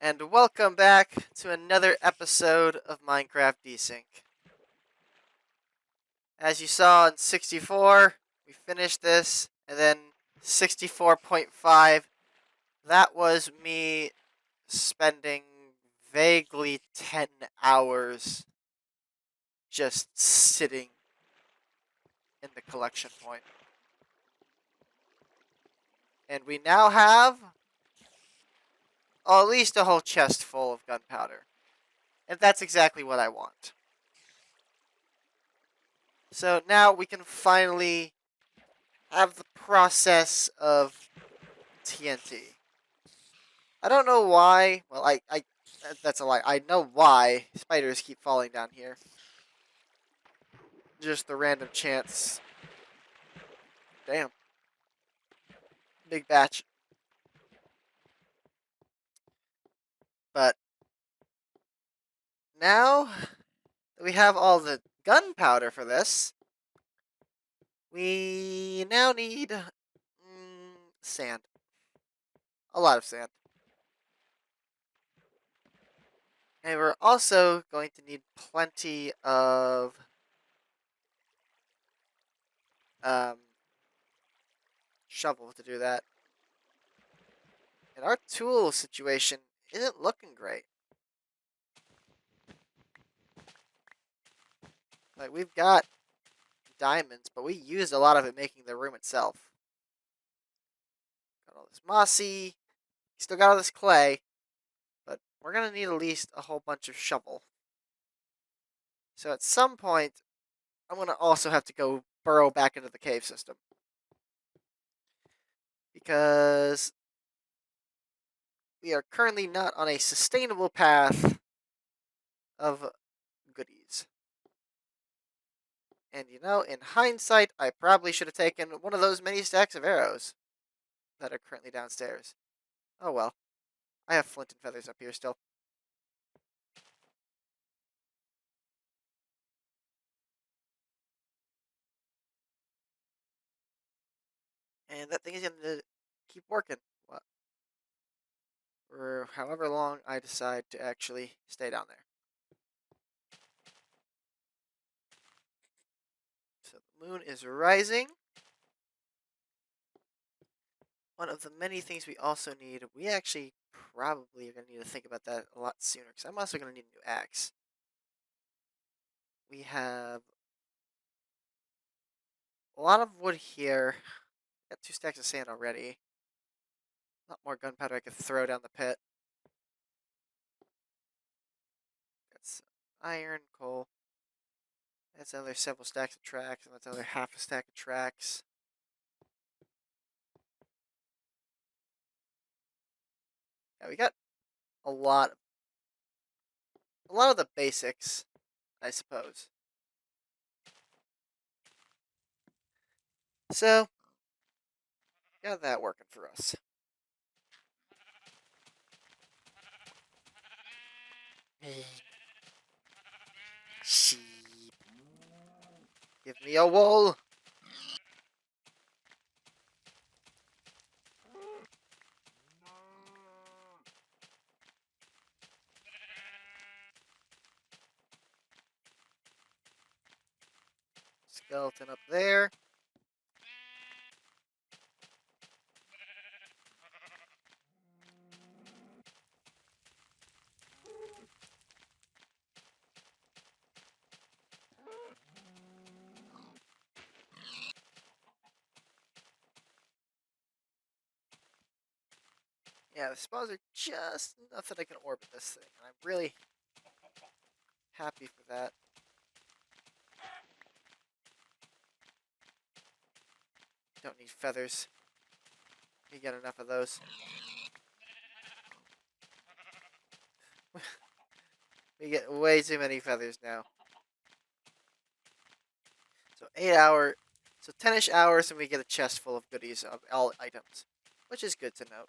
and welcome back to another episode of Minecraft Desync. As you saw in 64, we finished this, and then 64.5, that was me spending vaguely 10 hours just sitting in the collection point. And we now have at least a whole chest full of gunpowder. And that's exactly what I want. So now we can finally have the process of TNT. I don't know why. Well, that's a lie. I know why spiders keep falling down here. Just the random chance. Damn. Big batch. But now that we have all the gunpowder for this, we now need sand. A lot of sand. And we're also going to need plenty of shovel to do that. And our tool situation isn't looking great. Like, we've got diamonds, but we used a lot of it making the room itself. Got all this mossy. Still got all this clay. But we're going to need at least a whole bunch of shovel. So at some point, I'm going to also have to go burrow back into the cave system. Because we are currently not on a sustainable path of goodies. And you know, in hindsight, I probably should have taken one of those many stacks of arrows that are currently downstairs. Oh well. I have flint and feathers up here still. And that thing is going to keep working. What? For however long I decide to actually stay down there. So the moon is rising. One of the many things we also need, we actually probably are going to need to think about that a lot sooner, because I'm also going to need a new axe. We have a lot of wood here. Got 2 stacks of sand already. A lot more gunpowder I could throw down the pit. Got some iron, coal. That's another several stacks of tracks, and that's another half a stack of tracks. Yeah, we got a lot of the basics, I suppose. So, got that working for us. Sheep. Give me a wool. Skeleton up there. Yeah, the spawns are just enough that I can orbit this thing, and I'm really happy for that. Don't need feathers. We get enough of those. We get way too many feathers now. So 10-ish hours, and we get a chest full of goodies of all items, which is good to note.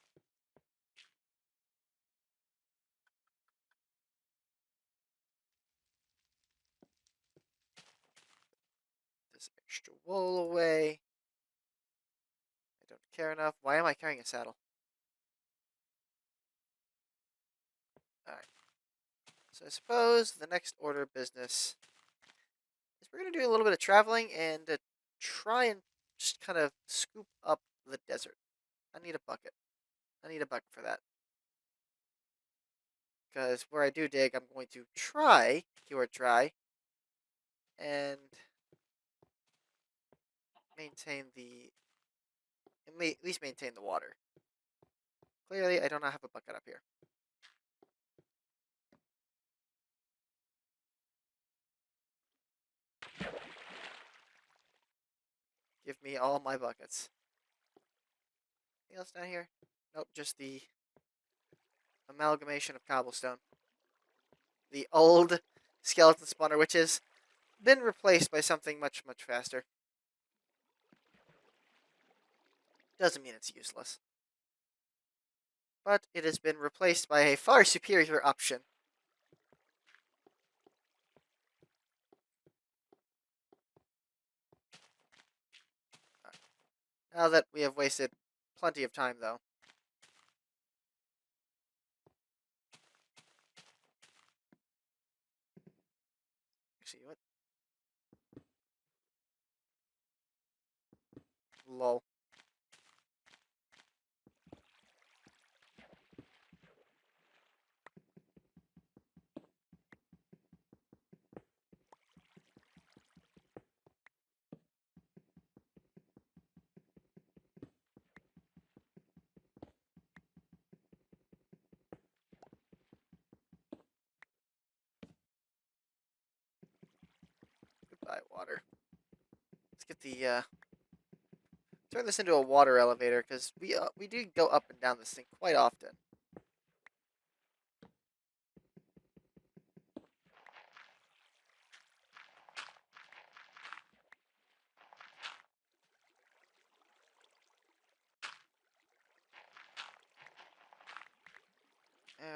This extra wool away. I don't care enough. Why am I carrying a saddle? So I suppose the next order of business is we're going to do a little bit of traveling and try and just kind of scoop up the desert. I need a bucket. I need a bucket for that. Because where I do dig, I'm going to try, keyword try, and maintain the, at least maintain the water. Clearly, I do not have a bucket up here. Give me all my buckets. Anything else down here? Nope, just the amalgamation of cobblestone. The old skeleton spawner, which has been replaced by something much, much faster. Doesn't mean it's useless. But it has been replaced by a far superior option. Now that we have wasted plenty of time, though. Actually, what? Lol. Goodbye, water. Let's get the, turn this into a water elevator, because we do go up and down this thing quite often.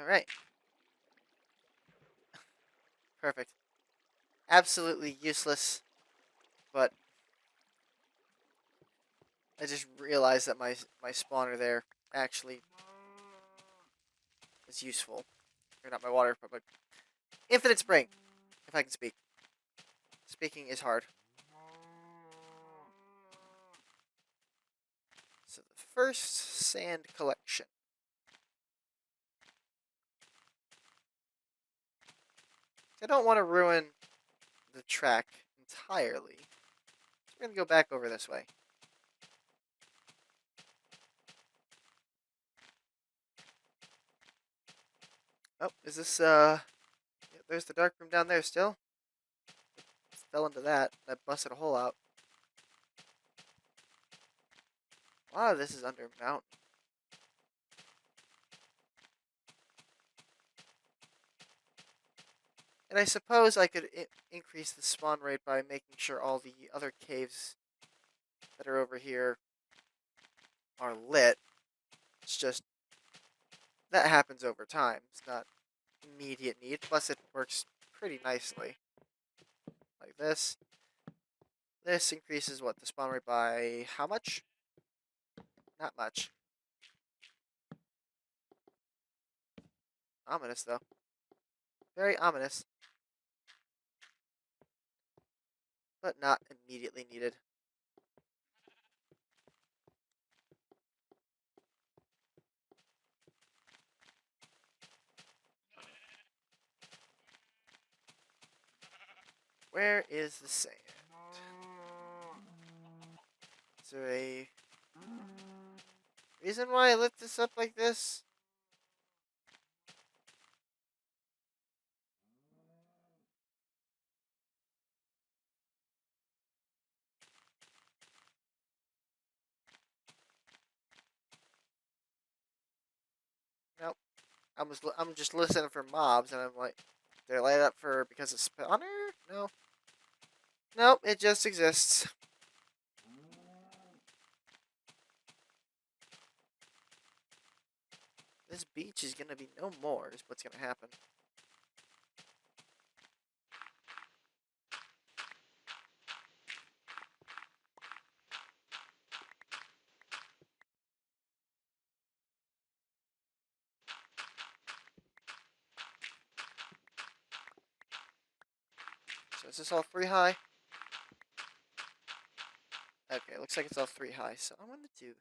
Alright. Perfect. Absolutely useless, but I just realized that my spawner there actually is useful. Or not my water, but my infinite spring, if I can speak. Speaking is hard. So the first sand collection. I don't want to ruin the track entirely. So we're going to go back over this way. Oh, is this, yeah, there's the dark room down there still. Fell into that. That busted a hole out. A lot of this is under mountain. And I suppose I could increase the spawn rate by making sure all the other caves that are over here are lit. It's just, that happens over time. It's not immediate need. Plus, it works pretty nicely. Like this. This increases what? The spawn rate by how much? Not much. Ominous, though. Very ominous. But not immediately needed. Where is the sand? Is there a reason why I lit this up like this? Nope. I'm just listening for mobs, and I'm like, did I light it up for because of spawner? No. Nope, it just exists. This beach is gonna be no more, is what's gonna happen. Is this all 3 high? Okay, looks like it's all 3 high. So I'm gonna do.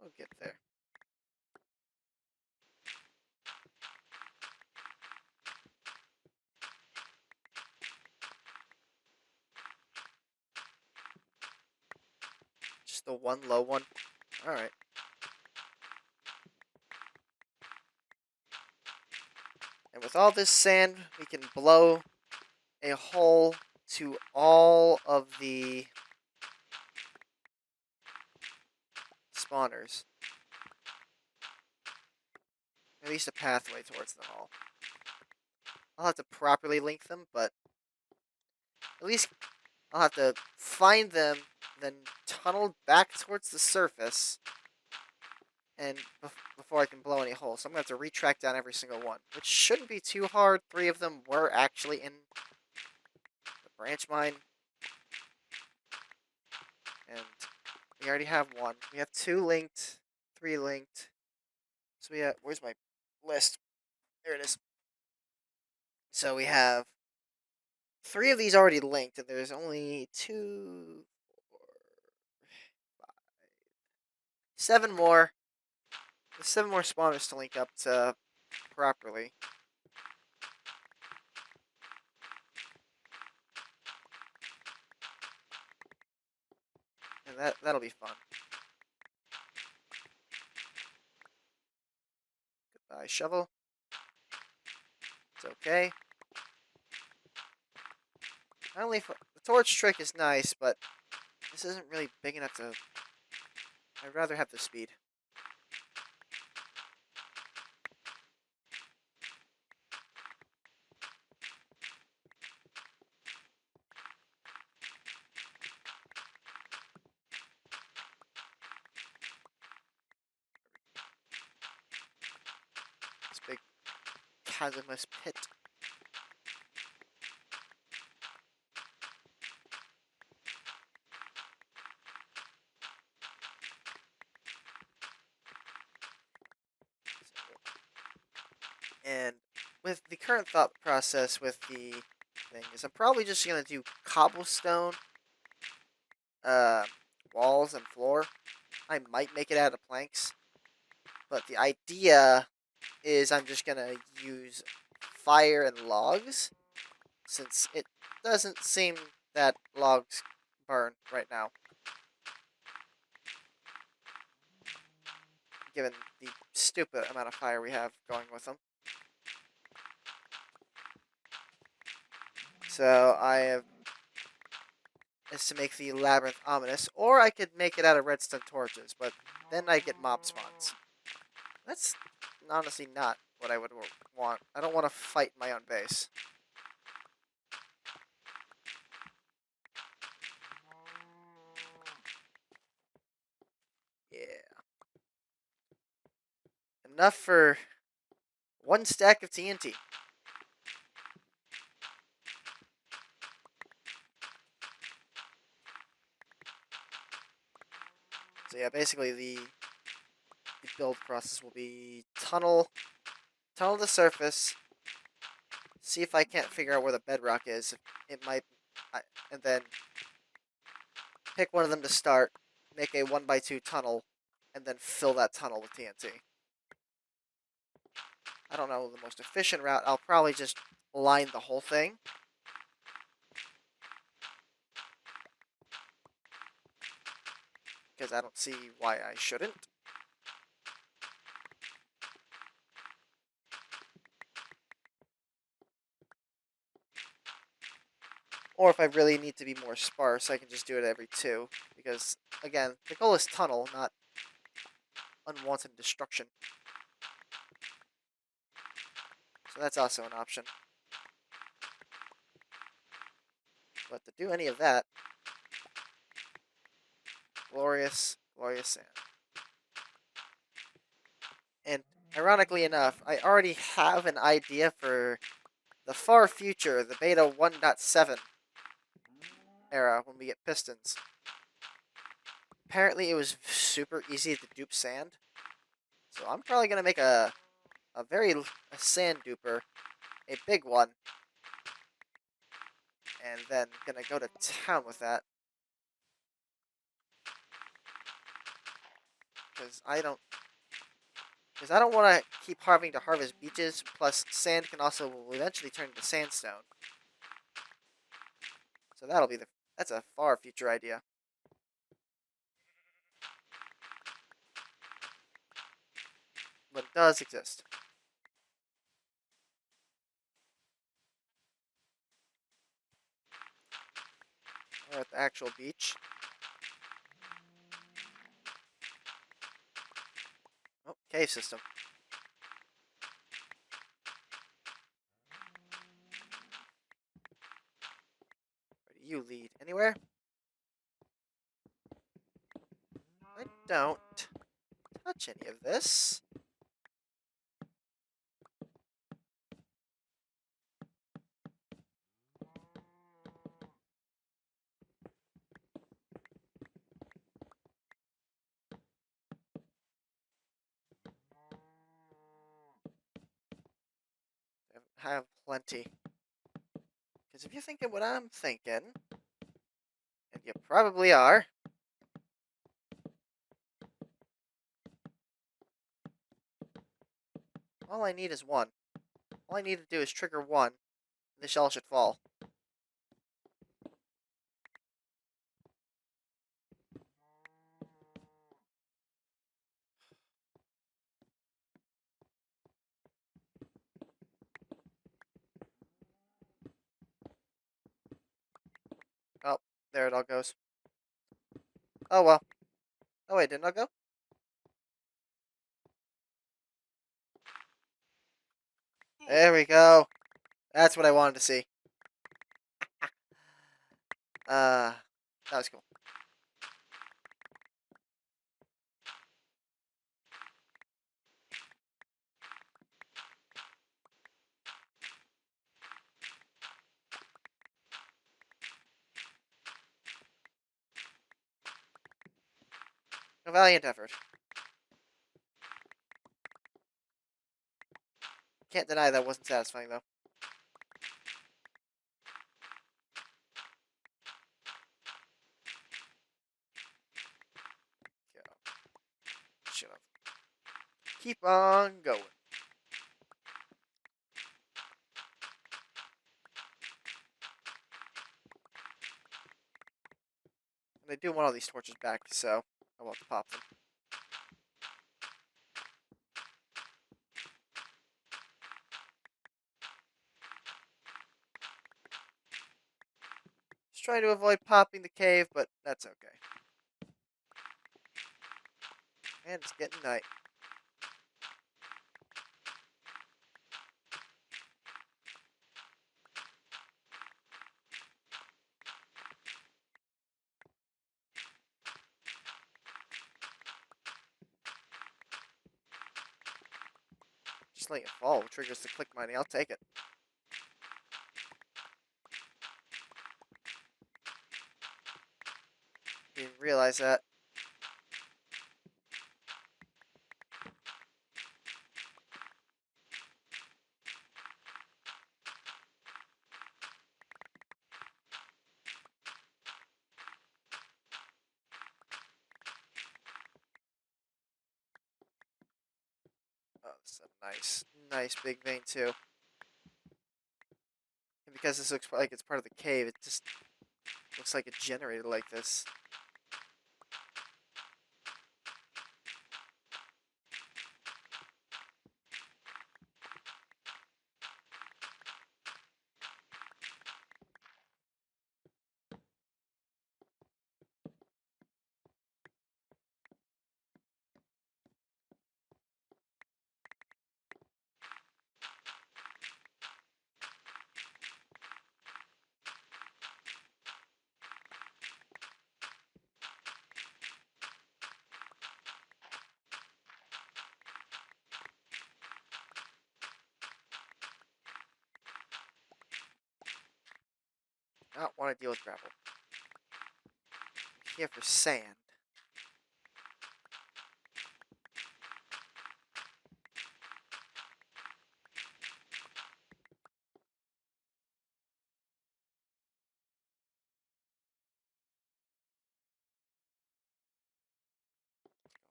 We'll get there. Just the one low one. All right. And with all this sand, we can blow a hole to all of the spawners. At least a pathway towards them all. I'll have to properly link them, but at least I'll have to find them, then tunnel back towards the surface, and before I can blow any holes. So I'm going to have to retrack down every single one, which shouldn't be too hard. 3 of them were actually in the branch mine. And we already have 1. We have 2 linked, 3 linked. So we have, where's my list? There it is. So we have 3 of these already linked, and there's only 2, 4, 5, 7 more. There's 7 more spawners to link up to properly. And that'll be fun. Goodbye, shovel. It's okay. The torch trick is nice, but this isn't really big enough to. I'd rather have the speed. This big chasmous pit. And with the current thought process with the thing is I'm probably just going to do cobblestone walls and floor. I might make it out of planks. But the idea is I'm just going to use fire and logs, since it doesn't seem that logs burn right now, given the stupid amount of fire we have going with them. So I have is to make the labyrinth ominous, or I could make it out of redstone torches, but then I get mob spawns. That's honestly not what I would want. I don't want to fight my own base. Yeah. Enough for 1 stack of TNT. So yeah, basically the build process will be tunnel the surface, see if I can't figure out where the bedrock is. It might, and then pick one of them to start, make a 1x2 tunnel, and then fill that tunnel with TNT. I don't know the most efficient route. I'll probably just line the whole thing. Because I don't see why I shouldn't. Or if I really need to be more sparse, I can just do it every 2. Because, again, the goal is tunnel, not unwanted destruction. So that's also an option. But to do any of that, glorious sand. And ironically enough, I already have an idea for the far future, the beta 1.7 era when we get pistons. Apparently, it was super easy to dupe sand. So I'm probably gonna make a sand duper, a big one, and then gonna go to town with that because I don't want to keep having to harvest beaches. Plus, sand can also eventually turn into sandstone. So that's a far future idea. But it does exist. We're at the actual beach. Oh, cave system. Where do you lead? Anywhere? I don't touch any of this. I have plenty. Because if you're thinking what I'm thinking, and you probably are, all I need is one. All I need to do is trigger one, and the shell should fall. Oh, there it all goes. Oh well. Oh wait, didn't I go? There we go. That's what I wanted to see. That was cool. A valiant effort. Can't deny that wasn't satisfying though. Go. Shut up. Keep on going. And I do want all these torches back, so I want to pop them. Just trying to avoid popping the cave, but that's okay. And it's getting night. Just letting it fall triggers the click mining. I'll take it. Didn't realize that. Oh, this is a nice big vein too. And because this looks like it's part of the cave, it just looks like it generated like this. I don't want to deal with gravel. here for sand.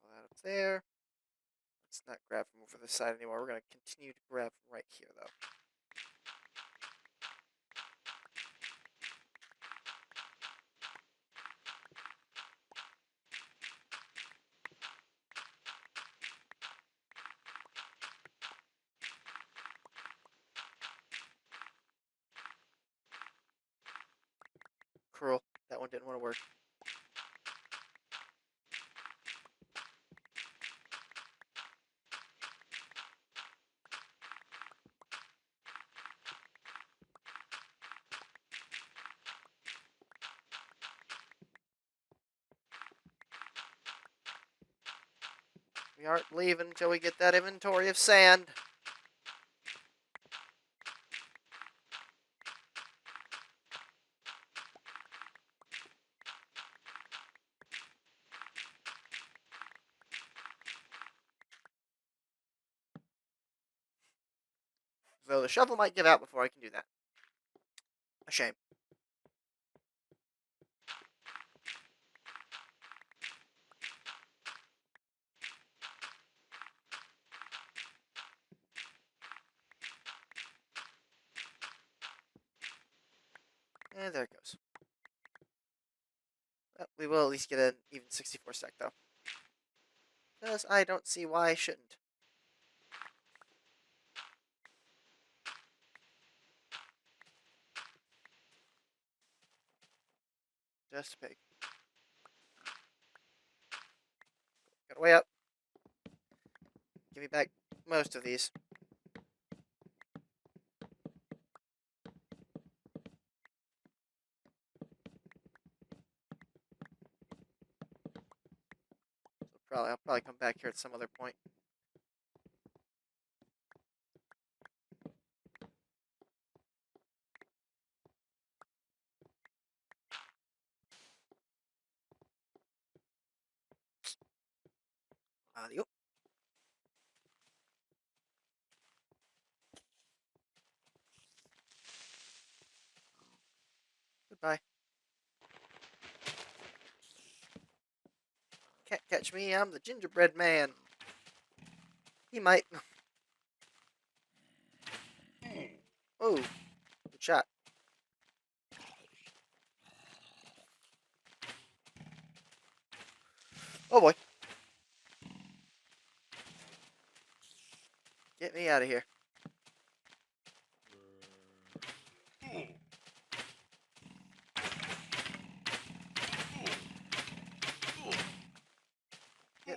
All that up there. Let's not grab from over the side anymore. We're going to continue to grab from right here, though. Cruel. That one didn't want to work. We aren't leaving until we get that inventory of sand. Though the shovel might give out before I can do that. A shame. And there it goes. Well, we will at least get an even 64 stack, though. Because I don't see why I shouldn't. Just a pig. Got way up. Give me back most of these. So I'll probably come back here at some other point. Adios. Goodbye. Can't catch me, I'm the gingerbread man. He might. Oh, good shot. Oh boy. Get me out of here. Yep.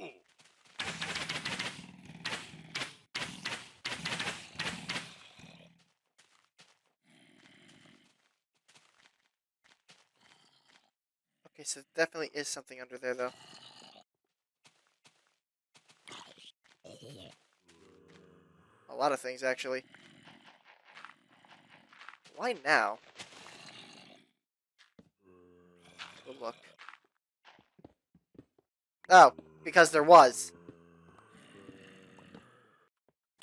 Okay, so there definitely is something under there, though. A lot of things, actually. Why now? Good look. Oh, because there was.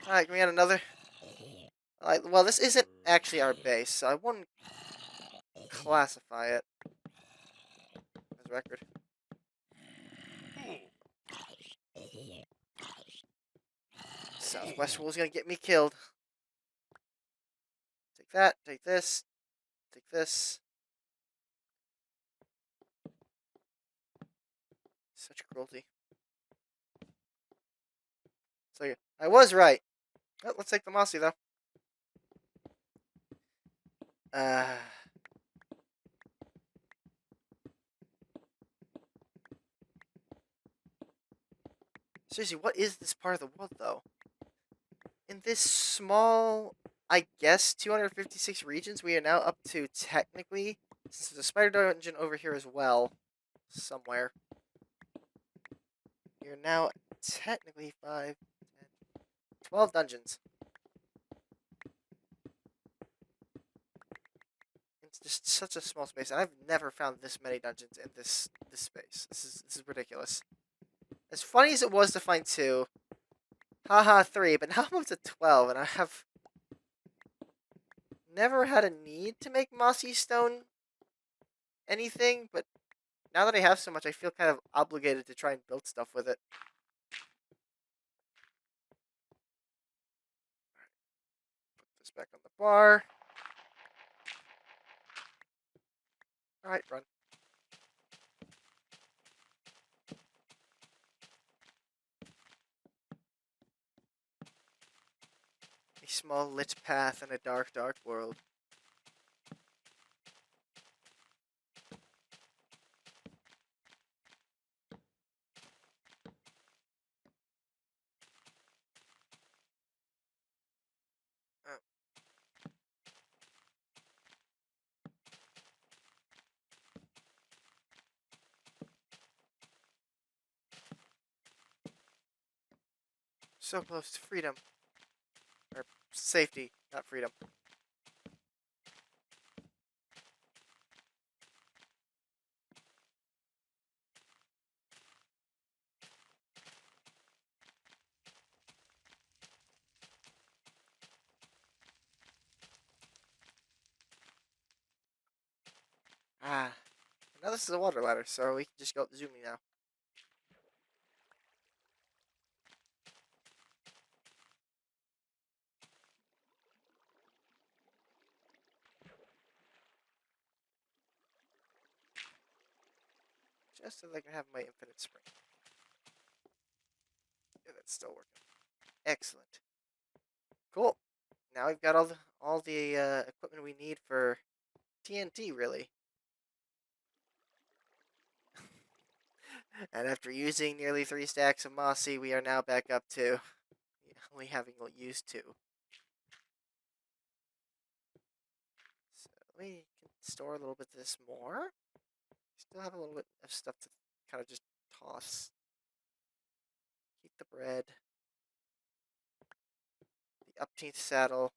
Alright, can we add another? Alright, well, this isn't actually our base, so I wouldn't classify it as record. Southwest Rule is gonna get me killed. Take that, take this, take this. Such cruelty. So yeah, I was right. Oh, let's take the Mossy, though. Seriously, what is this part of the world, though? In this small, I guess, 256 regions, we are now up to, technically, since there's a spider dungeon over here as well, somewhere. We are now technically 5, 10, 12 dungeons. just such a small space, and I've never found this many dungeons in this space. This is ridiculous. As funny as it was to find 2, haha 3, but now I'm up to 12, and I have never had a need to make mossy stone anything, but now that I have so much, I feel kind of obligated to try and build stuff with it. Put this back on the bar. Alright, run. A small lit path in a dark, dark world. Oh. So close to freedom. Or safety, not freedom. Ah. Now this is a water ladder, so we can just go zooming now. Just so I can have my infinite spring. Yeah, that's still working. Excellent. Cool. Now we've got all the equipment we need for TNT, really. And after using nearly 3 stacks of mossy, we are now back up to only having used 2. So we can store a little bit of this more. Still have a little bit of stuff to kind of just toss. Keep the bread. The upteenth saddle.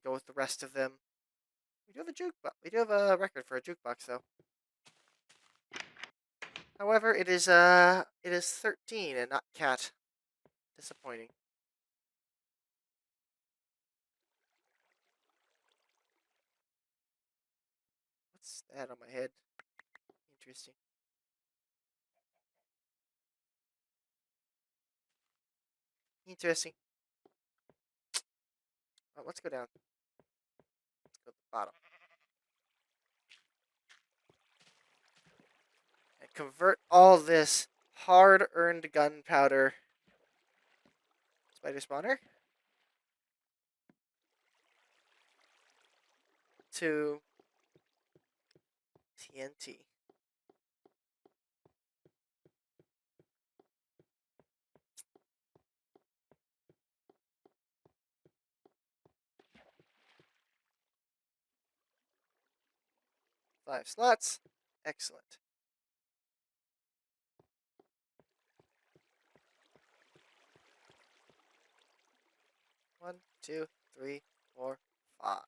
Go with the rest of them. We do have a jukebox. We do have a record for a jukebox, though. However, it is 13 and not cat. Disappointing. What's that on my head? Interesting. Interesting. Oh, let's go down. Let's go to the bottom. And convert all this hard-earned gunpowder. Spider spawner. To TNT. Five slots. Excellent. One, two, three, four, 5.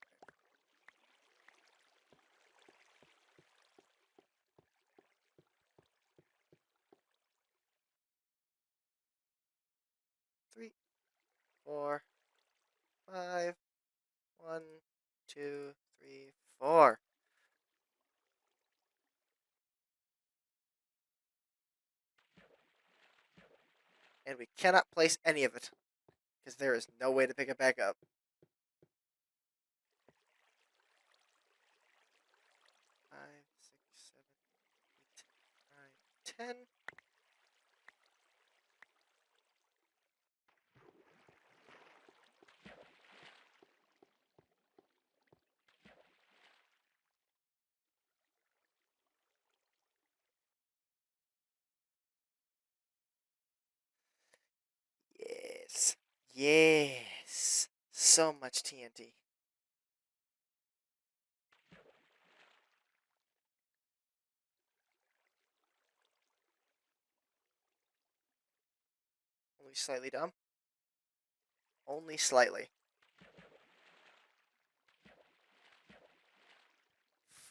Three, 4, 5. 1, 2, 3, 4. And we cannot place any of it because there is no way to pick it back up. 5, 6, 7, 8, 9, 10. Yes. Yes. So much TNT. Only slightly dumb. Only slightly.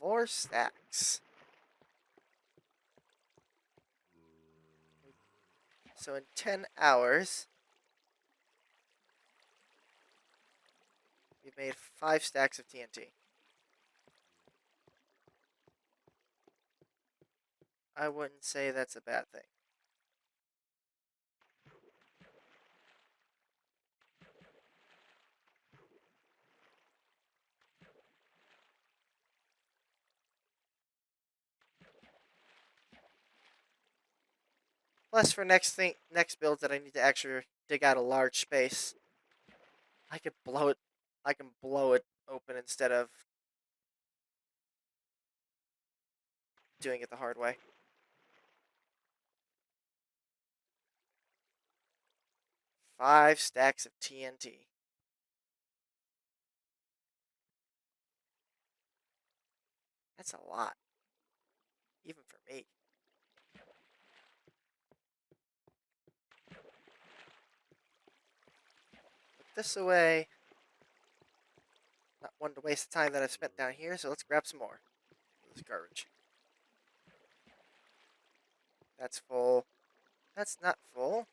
4 stacks. So in 10 hours, we've made 5 stacks of TNT. I wouldn't say that's a bad thing. Plus, for next builds that I need to actually dig out a large space, I could blow it. I can blow it open instead of doing it the hard way. 5 stacks of TNT. That's a lot, even for me. Put this away. Not one to waste the time that I've spent down here, so let's grab some more of this garbage. That's full. That's not full.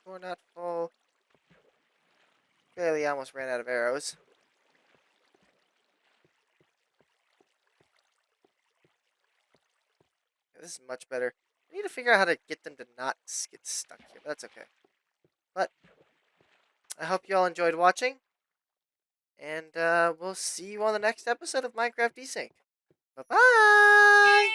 4 not full. Clearly, I almost ran out of arrows. Yeah, this is much better. I need to figure out how to get them to not get stuck here, but that's okay. But I hope you all enjoyed watching, and we'll see you on the next episode of Minecraft Desync. Bye-bye!